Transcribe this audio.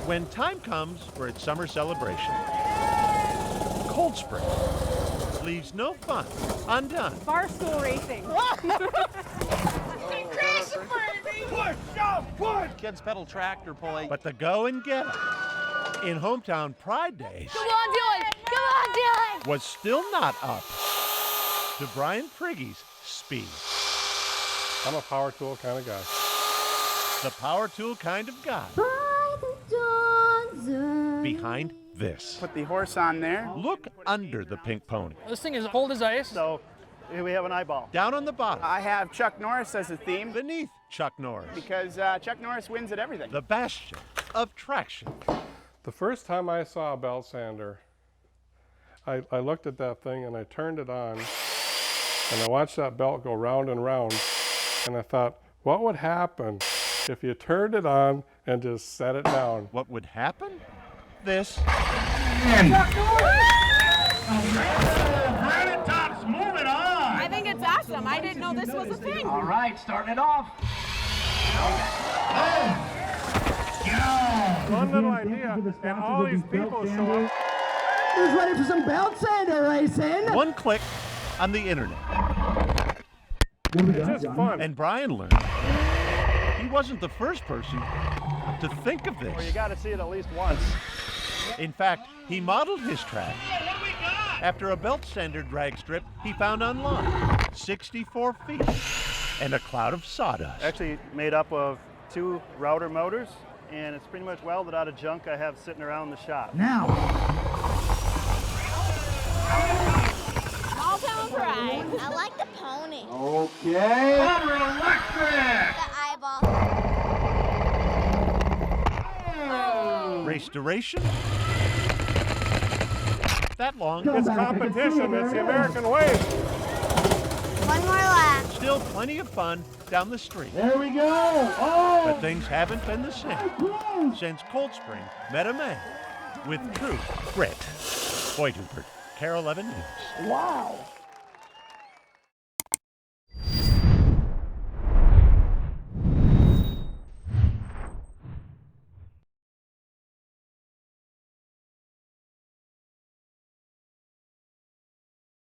When time comes for its summer celebration, Cold Spring leaves no fun undone. Barstool racing. Kids pedal tractor pulling. But the go and get 'em in hometown pride days Come on, Dylan! Come on, Dylan! was still not up to Brian Prigge's speed. I'm a power tool kind of guy. The power tool kind of guy. Behind this. Put the horse on there. Look under the pink pony. This thing is cold as ice. So here we have an eyeball. Down on the bottom. I have Chuck Norris as a theme Beneath Chuck Norris. because Chuck Norris wins at everything. The bastion of traction. The first time I saw a belt sander, I looked at that thing and I turned it on and I watched that belt go round and round and I thought, what would happen if you turned it on and just set it down? What would happen? This. I think it's awesome. I didn't know this was a thing. All right, starting it off. One little idea and all these people show up. Who's ready for some belt sander racing? One click on the internet. It's just fun. And Brian learned he wasn't the first person to think of this. Well, you got to see it at least once. In fact, he modeled his track after a belt sander drag strip he found online, 64 feet, and a cloud of sawdust. Actually made up of 2 router motors, and it's pretty much welded out of junk I have sitting around the shop. Now. Small town pride. I like the pony. Okay. The eyeball. Race duration? That long. It's competition. It's the American way. One more lap. Still plenty of fun down the street. There we go. Oh! But things haven't been the same since Cold Spring met a man with true grit. Boyd Huppert, KARE 11 News. Wow.